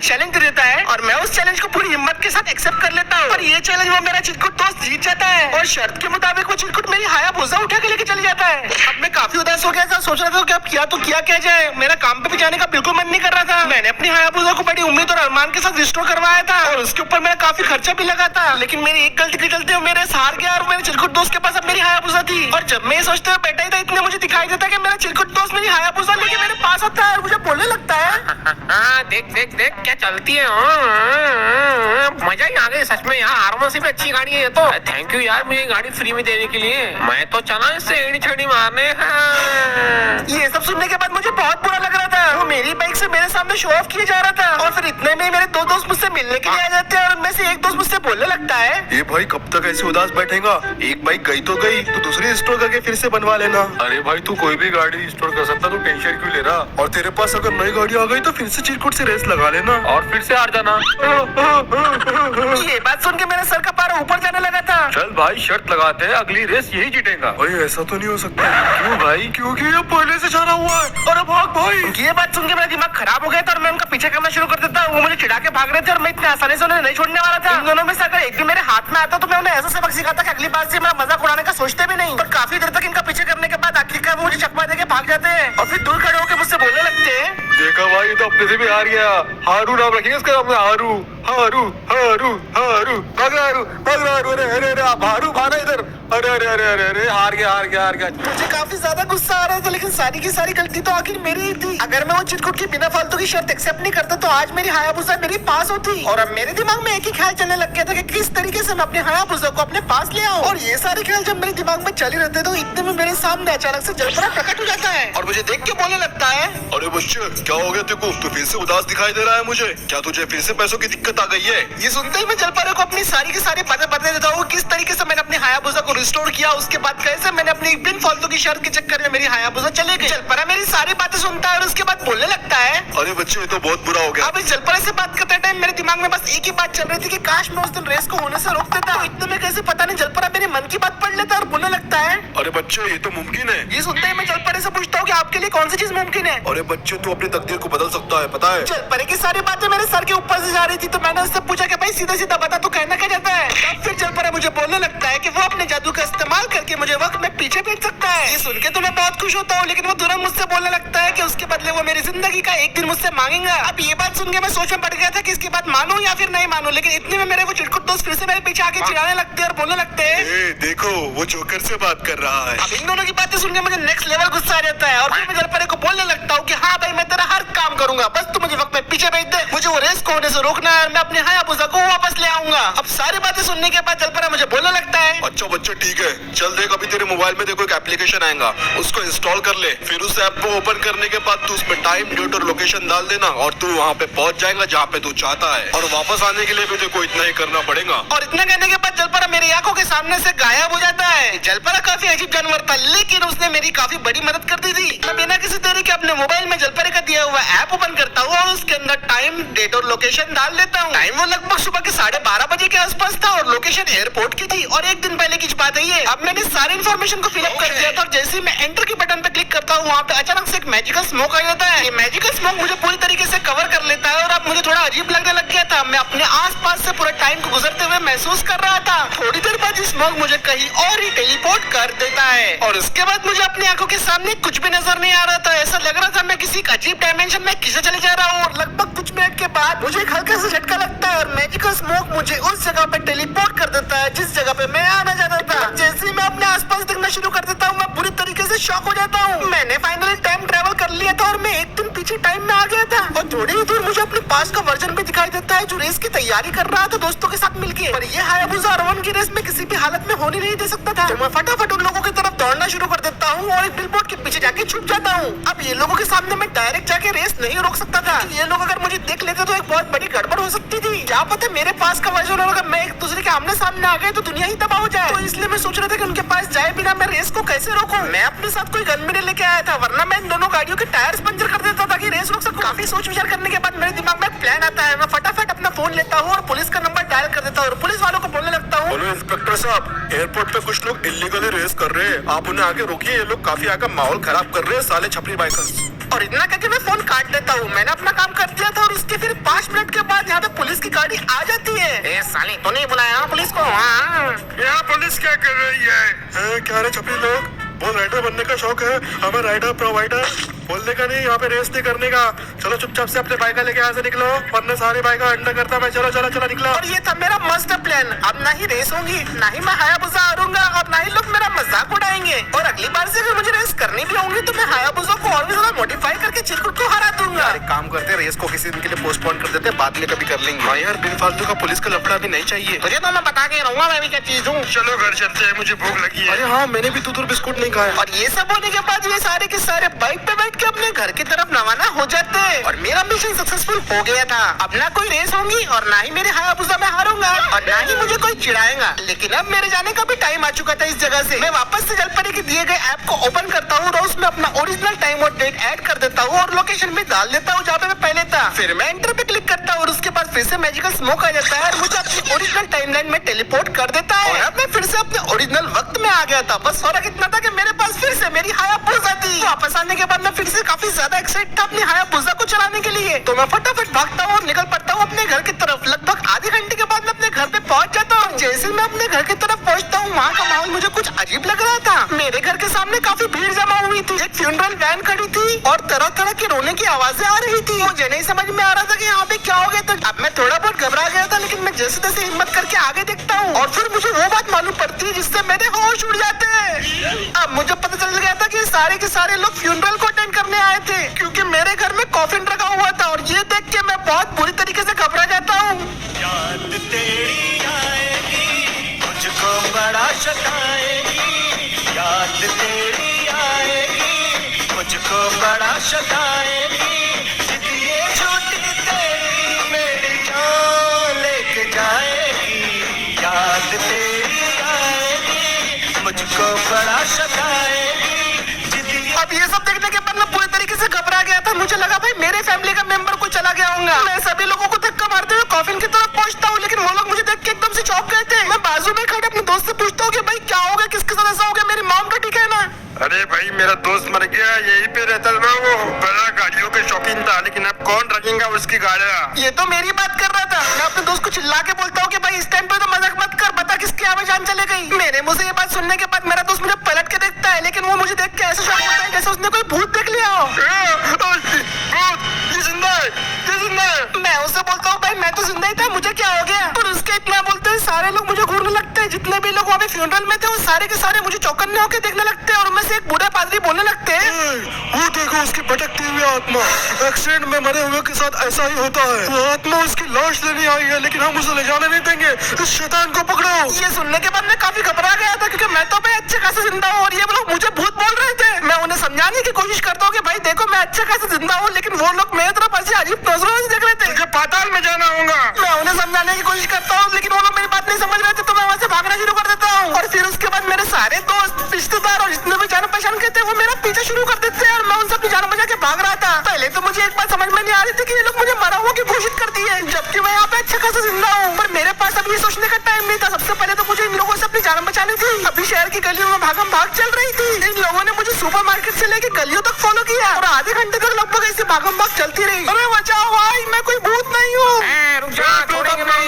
Challenge दे देता है और मैं उस चैलेंज को पूरी हिम्मत के साथ एक्सेप्ट कर लेता हूँ। पर ये चैलेंज वो मेरा चिरकुट दोस्त जीत जाता है और शर्त के मुताबिक वो चिरकुट मेरी हायाबुसा उठा के लेके चली जाता है। अब मैं काफी उदास हो गया था, सोच रहा था कि अब किया तो किया क्या जाए। मेरा काम पे भी जाने का बिल्कुल मन नहीं कर रहा था। मैंने अपनी हायाबुसा को बड़ी उम्मीद और अरमान के साथ रिस्टोर करवाया था और उसके ऊपर मेरा काफी खर्चा भी लगा था, लेकिन मेरी एक गलती के चलते वो मेरे हार गया और मेरे चिरकुट दोस्त के पास अब मेरी हायाबुसा थी। और जब मैं सोचते हुए बैठा ही था, इतने मुझे दिखाई देता कि मेरा चिरकुट दोस्त मेरी हायाबुसा लेके मेरे पास आता है और मुझे बोलने लगता है, देख देख देख क्या चलती है। मजा ही आ गई सच में यार, आराम से भी अच्छी गाड़ी है ये तो। थैंक यू यार मुझे गाड़ी फ्री में देने के लिए। मैं तो चला इससे एड़ी छड़ी मारने। ये सब सुनने के बाद मुझे बहुत बुरा लग रहा था। वो मेरी बाइक से मेरे सामने शो ऑफ किया जा रहा था और फिर इतने में मेरे दो दोस्त मुझसे मिलने के लिए आ जाते हैं और उनमें से एक दोस्त मुझसे बोलने लगता है, ये भाई कब तक ऐसे उदास बैठेगा? एक बाइक गई तो गई, तो दूसरी स्टोर करके फिर से बनवा लेना। अरे भाई तू कोई भी गाड़ी स्टोर कर सकता, तू टेंशन क्यों ले रहा? और तेरे पास अगर नई गाड़ी आ गई तो फिर से चिरकुट से रेस लगा लेना और फिर से हार जाना। ये बात सुन के मेरे सर का पारा ऊपर जाने लगा था। चल भाई शर्त लगाते हैं, अगली रेस यही जीतेगा। भाई ऐसा तो नहीं हो सकता। क्यों भाई? क्योंकि ये पहले से जाना हुआ है। अरे भाग भाई। ये बात सुन के मेरा दिमाग खराब हो गया था और मैं उनका पीछे करना शुरू कर देता। वो मुझे चिढ़ा के भाग रहे थे और मैं इतने आसानी से उन्हें नहीं छोड़ने वाला था। इन दोनों में से अगर एक भी मेरे हाथ में आता तो मैं उन्हें ऐसा सबक सिखाता कि अगली बार से मेरा मजाक उड़ाने का सोचते भी नहीं। पर काफी देर तक इनका पीछे करने के बाद आखिरकार वो मुझे चकमा देके भाग जाते हैं और फिर दूर खड़े होकर मुझसे बोलने लगते हैं, देखा भाई तो अपने से भी हार गया। हारू नाम रखेंगे इसका अपना, हारू हारू हारू हारू भाग हारू भाग हारू। अरे अरे अरे आप हारू भाना इधर। अरे अरे अरे अरे अरे हार गया हार गया हार गया। मुझे काफी ज्यादा गुस्सा आ रहा था, लेकिन सारी की सारी गलती तो आखिर मेरी ही थी। अगर मैं वो चिरकुट की बिना फालतू की शर्त एक्सेप्ट नहीं करता तो आज मेरी हायाबुसा मेरे पास होती। और अब मेरे दिमाग में एक ही ख्याल चलने लग गया था कि किस तरीके से मैं अपने हायाबुसा को अपने पास ले आऊं। और ये सारे ख्याल जब मेरे दिमाग में चल ही रहते तो इतने में मेरे सामने अचानक से जलपरा प्रकट हो जाता है और मुझे देख के बोलने लगता है, अरे बच्चे क्या हो गया तेको? तू फिर से उदास दिखाई दे रहा है मुझे। क्या तुझे फिर से पैसों की दिक्कत आ गई है? ये सुनते ही मैं जलपरा को अपनी सारी की सारी बातें बता देता हूँ किस तरीके से मैंने अपनी हायाबुसा को रिस्टोर किया। उसके बाद कैसे मैंने अपनी बिन फालतू की शर्त के चक्कर में मेरी हायाबुसा चले गई। जलपरा मेरी सारी बातें सुनता है और उसके बाद बोलने लगता है, अरे बच्चे ये तो बहुत बुरा हो गया। अब इस जलपरा से बात करते टाइम मेरे दिमाग में बस एक ही बात चल रही थी कि काश मैं उस दिन रेस को होने से रोक देता। इतने में कैसे पता नहीं जलपरा मेरे मन की बात पढ़ लेता और बोलने लगता है, अरे बच्चे ये तो मुमकिन है। ये सुनते ही मैं जलपरे से पूछता हूँ कि आपके लिए कौन सी चीज मुमकिन है। अरे बच्चे तू अपनी तकदीर को बदल सकता है, पता है? जलपरे की सारी बातें मेरे सर के ऊपर से जा रही थी तो मैंने उससे पूछा कि भाई सीधा सीधा बता तू कहना क्या चाहता है। तब फिर जलपरा मुझे बोलने लगता है कि वो अपने जादू का इस्तेमाल करके मुझे वक्त में पीछे भेज सकता है। ये सुन के तो मैं बहुत खुश होता हूँ, लेकिन वो तुरंत मुझसे बोलने लगता है कि उसके बदले वो मेरी जिंदगी का एक दिन मुझसे मांगेगा। अब ये बात सुन के मैं सोच में पड़ गया था कि इसकी बात मानूं या फिर नहीं मानूं, लेकिन इतने में मेरे वो चिरकुट दोस्त फिर से मेरे पीछे आके चिढ़ाने लगते हैं और बोलने लगते हैं, देखो वो जोकर से बात कर रहा है। अब इन दोनों की बातें सुन के मुझे नेक्स्ट लेवल गुस्सा आ जाता है और फिर मैं जलपरे को बोलने लगता हूँ कि हाँ भाई मैं तेरा हर काम करूंगा, बस तू मुझे वक्त में पीछे भेज दे। मुझे वो रेस को होने से रोकना है और मैं अपने हायाबुसा को वापस ले आऊंगा। अब सारी बातें सुनने के बाद जलपरा मुझे बोलने लगता है, अच्छा बच्चे ठीक है, चल देख अभी तेरे मोबाइल में देखो एक एप्लीकेशन आएगा, उसको इंस्टॉल कर ले। फिर उस ऐप को ओपन करने के बाद तू उसमें टाइम डेट और लोकेशन डाल देना और तू वहाँ पे पहुँच जाएगा जहाँ पे तू चाहता है। और वापस आने के लिए भी देखो इतना ही करना पड़ेगा। और इतना कहने के बाद जलपरा मेरी आंखों के सामने से गायब हो जाता है। जलपरा काफी अजीब जानवर था, लेकिन उसने मेरी काफी बड़ी मदद कर दी थी। मैं बिना किसी देरी के अपने मोबाइल में जलपरे का दिया हुआ ऐप ओपन करता हूँ और उसके अंदर टाइम डेट और लोकेशन डाल देता हूँ। टाइम वो लगभग सुबह के 12:30 बजे के आसपास था और लोकेशन एयरपोर्ट की थी और एक दिन पहले की बात है ये। अब मैंने सारी इन्फॉर्मेशन को फिलअप कर दिया था और जैसे ही मैं एंटर के बटन पे क्लिक करता हूँ वहाँ पे अचानक से एक मैजिकल स्मोक आ जाता है। ये मैजिकल स्मोक मुझे पूरी तरीके से कवर कर लेता है और अब मुझे थोड़ा अजीब लगने लग गया था। मैं अपने आसपास से पूरा टाइम को गुजरते हुए महसूस कर रहा था। थोड़ी देर बाद स्मोक मुझे कहीं और ही टेलीपोर्ट कर देता है और उसके बाद मुझे अपनी आंखों के सामने कुछ भी नजर नहीं आ रहा था। ऐसा लग रहा था मैं किसी अजीब डायमेंशन में किसे चले जा रहा हूँ। और लगभग कुछ मिनट के बाद मुझे एक हल्का सा झटका लगता है और मैजिकल स्मोक मुझे उस जगह पे टेलीपोर्ट कर देता है जिस जगह पे मैं आना चाहता था। जैसे ही मैं अपने आसपास देखना शुरू कर देता हूँ मैं बुरी तरीके से शॉक हो जाता हूँ। मैंने फाइनली टाइम ट्रेवल कर लिया था और मैं एक दिन पीछे टाइम में आ गया था और थोड़ी ही दूर मुझे अपने पास का वर्जन भी दिखाई देता है जो रेस की तैयारी कर रहा था दोस्तों के साथ मिलके। पर ये हायाबुसा R1 की रेस में किसी भी हालत में होने नहीं दे सकता था, तो मैं फटाफट उन लोगों की तरफ दौड़ना शुरू कर देता हूँ और एक बिलबोर्ड के पीछे जाके छुप जाता हूँ। अब ये लोगों के सामने मैं डायरेक्ट जाके रेस नहीं रोक सकता था। ये लोग अगर मुझे देख लेते तो एक बहुत बड़ी गड़बड़ हो सकती थी। क्या पता मेरे पास का वर्जन और अगर मैं एक दूसरे के आमने सामने आ गए तो दुनिया ही तबाह हो जाए। तो इसलिए मैं सोच रहा था कि उनके पास जाए बिना मैं रेस को कैसे रोकूं। मैं अपने साथ कोई गन भी नहीं लेके आया था, वरना मैं इन दोनों गाड़ियों के टायर्स पंचर कर देता ताकि रेस रोक सकूं। काफी सोच विचार करने के बाद मेरे दिमाग में एक प्लान आता है। मैं फटाफट अपना फोन लेता हूँ और पुलिस का नंबर डायल कर देता हूँ और पुलिस वालों को बोलने लगता हूँ, हेलो इंस्पेक्टर साहब, एयरपोर्ट पे कुछ लोग इलीगली रेस कर रहे हैं, आप उन्हें आगे रोकिए, ये लोग काफी आगे माहौल खराब कर रहे हैं साले छपरी बाइकर्स। और इतना करके मैं फोन काट देता हूँ। मैंने अपना काम कर दिया था और उसके फिर 5 मिनट के साले तूने बुलाया पुलिस को? हाँ। यहाँ पुलिस क्या कर रही है? क्या रे छपरी लोग, वो राइडर बनने का शौक है, हमें राइडर प्रोवाइडर बोलने का नहीं, यहाँ पे रेस नहीं करने का। चलो चुपचाप से अपने बाइक लेके यहाँ से निकलो, वरना सारी बाइक अंडर करता मैं। चलो चलो चलो निकलो। और ये था मेरा मस्त प्लान। अब ना ही रेस होगी, ना ही मैं हायाबुसा हारूंगा, और ना ही लोग मेरा मजाक उड़ाएंगे। और अगली बार से अगर मुझे रेस करनी भी होगी तो मैं हायाबुसा को और भी ज्यादा मॉडिफाई करके चिरकुट को हरा दूंगा। एक काम करते हैं, रेस को किसी दिन के लिए पोस्टपोन कर देते हैं, बाद में कभी कर लेंगे। हाँ यार, बिन फालतू का पुलिस का लफड़ा भी नहीं चाहिए। तुझे तो मैं बता के रहूंगा मैं भी क्या चीज हूँ। चलो घर चलते हैं, मुझे भूख लगी है। अरे हाँ, मैंने भी दूध और बिस्कुट नहीं खाया। और ये सब होने के बाद ये सारे के सारे बाइक पे बैठ के अपने घर की तरफ रवाना हो जाते हैं। और मेरा मिशन सक्सेसफुल हो गया था। अब ना कोई रेस होगी और ना ही मेरे हायाबुसा में हारूंगा और ना ही मुझे कोई चिढ़ाएगा। लेकिन अब मेरे जाने का भी टाइम आ चुका था इस जगह से। मैं वापस से जलपरी के दिए गए ऐप को ओपन करता हूँ और उसमें अपना ओरिजिनल टाइम और डेट ऐड कर देता हूँ और लोकेशन भी डाल देता हूँ जहाँ पे मैं पहले था। फिर मैं एंटर पे क्लिक करता हूँ और उसके बाद फिर से मैजिकल स्मोक आ जाता है और मुझे अपनी ओरिजिनल टाइमलाइन में टेलीपोर्ट कर देता है। और अब मैं फिर से अपने ओरिजिनल वक्त में आ गया था। बस फर्क इतना था कि मेरे पास फिर से मेरी हायाबुसा थी। वापस आने के बाद मैं फिर से काफी ज्यादा एक्साइटेड था अपनी हायाबुसा को चलाने के लिए। तो मैं फटाफट भागता हूँ और निकल पड़ता हूँ अपने घर की तरफ। लगभग आधे घंटे के बाद मैं अपने घर पे पहुंच जाता हूँ। जैसे मैं अपने घर की तरफ पहुंचता हूँ, वहाँ का माहौल मुझे कुछ अजीब लग रहा था। मेरे घर के सामने काफी भीड़ जमा हुई थी। एक फ्यूनरल वैन खड़ी थी और तरह तरह की रोने की आवाजें आ रही थी। मुझे नहीं समझ में आ रहा था कि यहाँ पे क्या हो गया। तो अब मैं थोड़ा बहुत घबरा गया था, लेकिन मैं जैसे तैसे हिम्मत करके आगे देखता हूँ और फिर मुझे वो बात मालूम पड़ती है जिससे मेरे होश उड़ जाते हैं। अब मुझे पता चल गया था कि सारे के सारे लोग फ्यूनरल को अटेंड करने आए थे, क्योंकि मेरे घर में कॉफिन रखा हुआ था। और ये देख के मैं बहुत बुरी तरीके से घबरा जाता हूँ। याद तेरी आएगी, मुझको बड़ा सताएगी। याद तेरी आएगी, मुझको बड़ा सताएगी। ये छोटी तेरी मेरी जान लेके जाएगी। याद तेरी आएगी, मुझको बड़ा सताएगी। अब ये सब देखने के बाद मैं पूरी तरीके से घबरा गया था। मुझे लगा भाई मेरे फैमिली का मेंबर कोई चला गया होगा। मैं सभी लोगों को धक्का मारते हुए कॉफिन की तरफ पहुंचता हूँ, लेकिन वो लोग मुझे देख के एकदम से चौंक गए थे। मैं बाजू में खड़े अपने दोस्त से पूछता हूँ कि भाई क्या हो गया, किसके साथ ऐसा हो गया, मेरी मॉम तो ठीक है ना? अरे भाई, मेरा दोस्त मर गया, यहीं पे रहता था वो। बड़ा गाड़ियों के शौकीन था, लेकिन अब कौन रखेगा उसकी गाड़ियाँ? ये तो मेरी बात कर रहा था। मैं अपने दोस्त को चिल्ला के बोलता हूँ कि भाई इस टाइम पे तो मजाक मत कर, बता किसकी आवाज जान चले गई। मेरे मुंह से ये बात सुनने के बाद मेरा दोस्त मुझे पलट के देखता है, लेकिन वो मुझे देख के ऐसा शौक होता है जैसे उसने कोई भूत देख लिया हो। ये जिंदा है, ये जिंदा है। मैं उससे बोलता हूँ भाई मैं तो जिंदा ही था, मुझे क्या हो गया? और उसके इतना बोलते हैं सारे लोग मुझे घूरने लगते हैं। जितने भी लोग वहाँ पे फ्यूनरल में थे वो सारे के सारे मुझे चौकन्ने होकर देखने लगते हैं और उनमें से एक बूढ़ा पादरी बोलने लगते हैं, वो देखो उसकी भटकती हुई आत्मा। एक्सीडेंट में मरे हुए के साथ ऐसा ही होता है। वो आत्मा उसकी लाश लेने आई है, लेकिन हम उसे ले जाने नहीं देंगे। इस शैतान को पकड़ो। ये सुनने के बाद मैं काफी घबरा गया था, क्योंकि मैं तो भाई अच्छे खासे जिंदा हूँ और ये लोग मुझे भूत बोल रहे थे। मैं उन्हें समझाने की कोशिश करता हूँ कि भाई देखो मैं अच्छे खासे जिंदा हूँ, लेकिन वो लोग मेरी तरफ ऐसे अजीब नजरों से देख रहे थे। तुझे पाताल में जाना होगा। मैं उन्हें समझाने की कोशिश करता हूँ, लेकिन वो लोग मेरी बात नहीं समझ रहे थे। तो मैं वहाँ से भागना शुरू कर देता हूँ और फिर उसके बाद मेरे सारे दोस्त, रिश्तेदार और जितने भी जान पहचान के थे वो मेरा पीछा शुरू कर देते हैं और मैं उन सब की जान बचा के भाग रहा था। पहले तो मुझे एक बात समझ में नहीं आ रही थी कि ये लोग मुझे मरा हुआ की घोषित कर दिए, जबकि मैं यहाँ पे अच्छा खासा जिंदा हूँ। पर मेरे पास अभी ये सोचने का टाइम नहीं था। सबसे पहले तो मुझे इन लोगों से अपनी जान बचानी थी। अभी शहर की गलियों में भागम भाग चल रही थी। इन लोगों ने मुझे सुपरमार्केट से लेके गलियों तक फॉलो किया और आधे घंटे तक लगभग ऐसे भागम भाग चलती रही। अरे बचाओ भाई, मैं कोई भूत नहीं हूँ। रुक जा, छोड़ेंगे नहीं।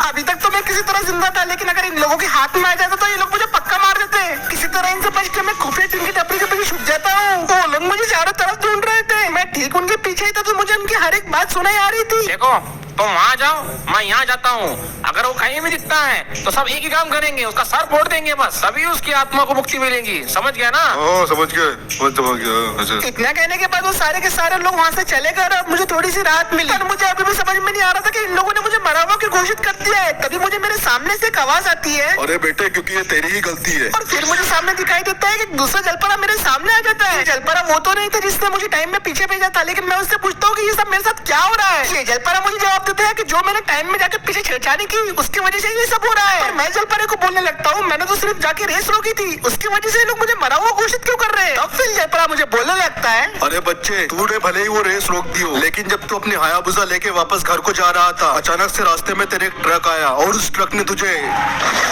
अभी तक तो मैं किसी तरह जिंदा था, लेकिन अगर इन लोगों के हाथ में आ जाता तो ये लोग मुझे पक्का मार देते। किसी तरह इनसे बच के मैं खुफिया टीम की टपरी के पीछे छुप जाता हूँ। वो लोग मुझे चारों तरफ ढूंढ रहे थे। मैं ठीक उनके पीछे ही था, तो मुझे उनकी हर एक बात सुनाई आ रही थी। देखो तुम वहाँ जाओ, मैं यहाँ जाता हूँ। अगर वो कहीं भी दिखता है तो सब एक ही काम करेंगे, उसका सर फोड़ देंगे बस। सभी उसकी आत्मा को मुक्ति मिलेगी। समझ गया ना? समझ गया। इतना कहने के बाद वो सारे के सारे लोग वहाँ से चले गए और मुझे थोड़ी सी राहत मिली। पर मुझे अभी भी समझ में नहीं आ रहा था कि इन लोगों ने मुझे मरा हुआ क्यों घोषित कर दिया है। तभी मुझे मेरे सामने से एक आवाज आती है, अरे बेटे, क्योंकि ये तेरी ही गलती है। और फिर मुझे सामने दिखाई देता है कि दूसरा जलपरा मेरे सामने आ जाता है। जलपरा वो तो नहीं था जिसने मुझे टाइम में पीछे भेजा था, लेकिन मैं उससे पूछता हूँ कि ये सब मेरे साथ क्या हो रहा है। ये जलपरा मुझे जवाब देता है कि जो मैंने टाइम में जाके पीछे छेड़छाड़ी की उसकी वजह से ये सब हो रहा है। पर मैं जलपरे को बोलने लगता हूँ मैंने तो सिर्फ जाके रेस रोकी थी, उसकी वजह से लोग मुझे मरा हुआ घोषित क्यों कर रहे हैं। तब फिर जलपरा मुझे बोलने लगता है, अरे बच्चे, तूने भले ही वो रेस रोक दी हो, लेकिन जब तू अपनी हायाबुसा लेके वापस घर को जा रहा था, अचानक से रास्ते में तेरे एक ट्रक आया और उस ट्रक ने तुझे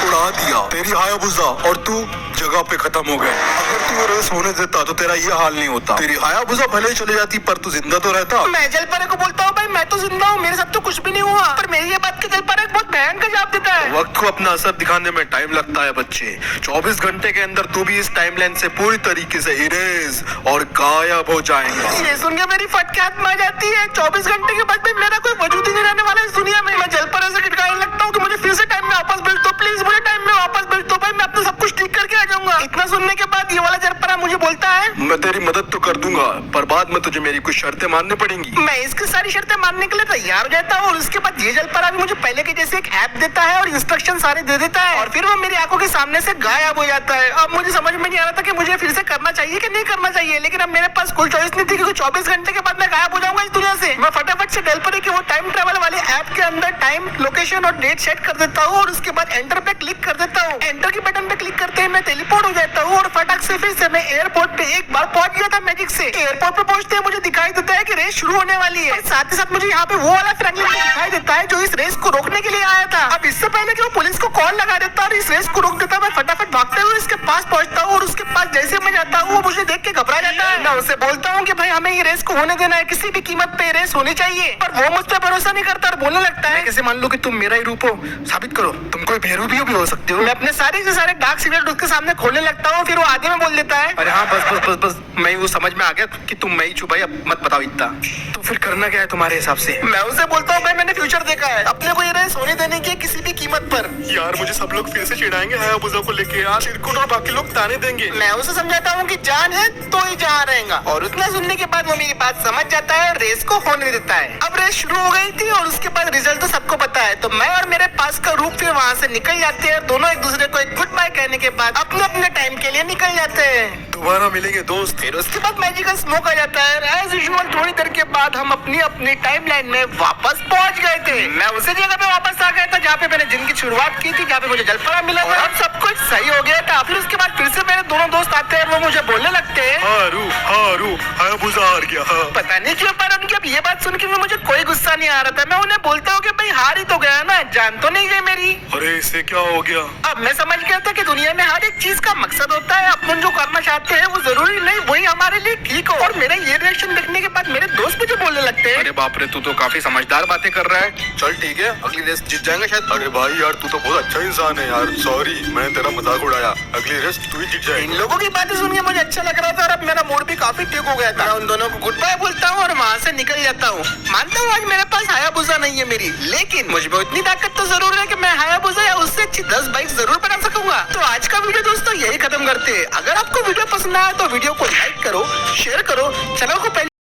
उड़ा दिया। तेरी हायाबुसा और तू जगह पे खत्म हो गए। अगर तू वो रेस होने देता तो तेरा ये हाल नहीं होता। तेरी हायाबुसा भले ही चली जाती, पर तू जिंदा तो रहता। मैं जलपरे को बोलता हूँ भाई मैं मैं तो जिंदा हूँ, मेरे साथ तो कुछ भी नहीं हुआ, पर मेरी ये बात का जलपरा बहुत भयंकर जवाब देता है। वक्त को अपना असर दिखाने में टाइम लगता है बच्चे। 24 घंटे के अंदर तू भी इस टाइमलाइन से पूरी तरीके से इरेज और गायब हो जाएगा। ये सुन के मेरी फट के हाथ में आ जाती है। 24 घंटे के बाद भी मेरा कोई वजूद ही नहीं रहने वाला इस दुनिया में। मैं जलपरा से गिड़गिड़ाने लगता हूँ कि मुझे फिर से टाइम में वापस भेज दो, प्लीज मुझे टाइम में वापस भेज दो भाई, मैं अपना सब कुछ ठीक करके आ जाऊंगा। इतना सुनने के बाद ये वाला जलपरा मुझे बोलता है, मैं तेरी मदद तो कर दूंगा, पर बाद में तुझे मेरी कुछ शर्तें माननी पड़ेंगी। मैं इसकी सारी शर्तें मानने के लिए तैयार हो जाता हूँ और उसके बाद ये जलपरा भी मुझे पहले के जैसे एक ऐप देता है और इंस्ट्रक्शन सारे दे देता है और फिर वो मेरी आंखों के सामने से गायब हो जाता है। अब मुझे समझ में नहीं आ रहा था कि मुझे फिर से करना चाहिए कि नहीं करना चाहिए, लेकिन अब मेरे पास कोई चॉइस नहीं थी क्योंकि 24 घंटे के बाद मैं गायब हो जाऊंगा इस दुनिया से। मैं फटाफट से जलपरे के वो टाइम ट्रेवल वाले ऐप के अंदर टाइम, लोकेशन और डेट सेट कर देता हूँ और उसके बाद एंटर पे क्लिक कर देता हूँ। एंटर के बटन पे क्लिक करते ही मैं टेलीपोर्ट हो जाता हूँ और फटाक से फिर से मैं एयरपोर्ट पे एक बार पहुंच गया था मैजिक से। एयरपोर्ट पे पहुंचते ही मुझे दिखाई देता है कि रेस शुरू होने वाली है। साथ ही साथ मुझे यहाँ पे वो वाला फ्रैंकलिन दिखाई देता है जो इस रेस को रोकने के लिए आया था। अब इससे पहले कि वो पुलिस को कॉल लगा देता और इस रेस को रोक देता, मैं फटाफट भागते हुए इसके पास पहुंचता हूँ और उसके पास जैसे मैं जाता हूँ वो मुझे देख के घबरा जाता है। मैं उसे बोलता हूँ कि भाई हमें ये रेस को होने देना है, किसी भी कीमत पे रेस होनी चाहिए, पर वो मुझ पर भरोसा नहीं करता और बोलने लगता है, कैसे मान लो कि तुम मेरा ही रूप हो, साबित करो, तुम कोई बेरूबी भी हो सकते हो। मैं अपने सारे के सारे डार्क सीक्रेट उसके सामने खोलने लगता हूँ, फिर वो आगे में बोल देता है, अरे हाँ बस बस बस बस मैं वो समझ में आ गया कि तुम मैं ही छू भाई, अब मत बताओ इतना। तो फिर करना क्या है तुम्हारे हिसाब से? मैं उसे बोलता हूँ भाई मैंने फ्यूचर देखा है, अपने को ये रेस होने देने की किसी भी कीमत पर। यार मुझे सब लोग फिर से चिढ़ाएंगे हायाबुसा को लेके यार, चिरकुट और बाकी लोग ताने देंगे। मैं उसे समझाता हूँ कि जान है तो ही जहाँ रहेगा और उतना सुनने के बाद वो मेरी बात समझ जाता है, रेस को होने देता है। अब रेस शुरू हो गई थी और उसके बाद रिजल्ट तो सबको पता है, तो मैं और मेरे पास का रूप फिर वहाँ से निकल जाते हैं। दोनों एक दूसरे को एक गुड बाय कहने के बाद अपने अपने टाइम के लिए निकल जाते हैं। दोबारा मिलेंगे दोस्त। फिर उसके बाद मैजिकल स्मोक आ जाता है। एज यूजुअल थोड़ी देर के बाद हम अपनी अपनी टाइमलाइन में वापस पहुंच गए थे। मैं उसी जगह पे वापस आ गया था जहाँ पे मैंने जिनकी शुरुआत की थी, जहाँ पे मुझे जलपरा मिला था। अब सब कुछ सही हो गया था। फिर उसके बाद फिर से मेरे दोनों दोस्त आते हैं, वो मुझे बोलने लगते हैं, हारू हारू हायाबुसा हार गया। हाँ। पता नहीं क्यों पर उनकी अब ये बात सुन के भी मुझे कोई गुस्सा नहीं आ रहा था। मैं उन्हें बोलता हूँ कि भाई हार ही तो गया ना, जान तो नहीं गई मेरी। अरे इससे क्या हो गया? अब मैं समझ गया था कि दुनिया में हर एक चीज का मकसद होता है, अपन जो करना चाहते हैं वो जरूरी नहीं वही हमारे लिए ठीक हो। और मेरा ये रिएक्शन देखने के बाद मेरे दोस्त मुझे बोलने लगते हैं, अरे बाप रे, तू तो काफी समझदार बातें कर रहा है। चल ठीक है, अगली रेस जीत जाएंगे शायद। अरे भाई यार तू तो बहुत अच्छा इंसान है यार, सॉरी मैंने तेरा मजाक उड़ाया, अगली रेस तू ही जीत जाएगा। इन लोगों की बातें सुन के मुझे अच्छा लग रहा था और अब मेरा मूड भी काफी ठीक हो गया था। मैं उन दोनों को गुड बाय बोलता हूँ और वहाँ से निकल जाता हूँ। मानता हूँ आज मेरे पास हायाबुसा नहीं है मेरी, लेकिन मुझ में इतनी ताकत तो जरूर है कि मैं हायाबुसा या उससे अच्छी 10 बाइक जरूर बना सकूंगा। तो आज का वीडियो दोस्तों यही खत्म करते हैं। अगर आपको वीडियो पसंद आया तो वीडियो को लाइक करो, शेयर करो, चैनल को पहले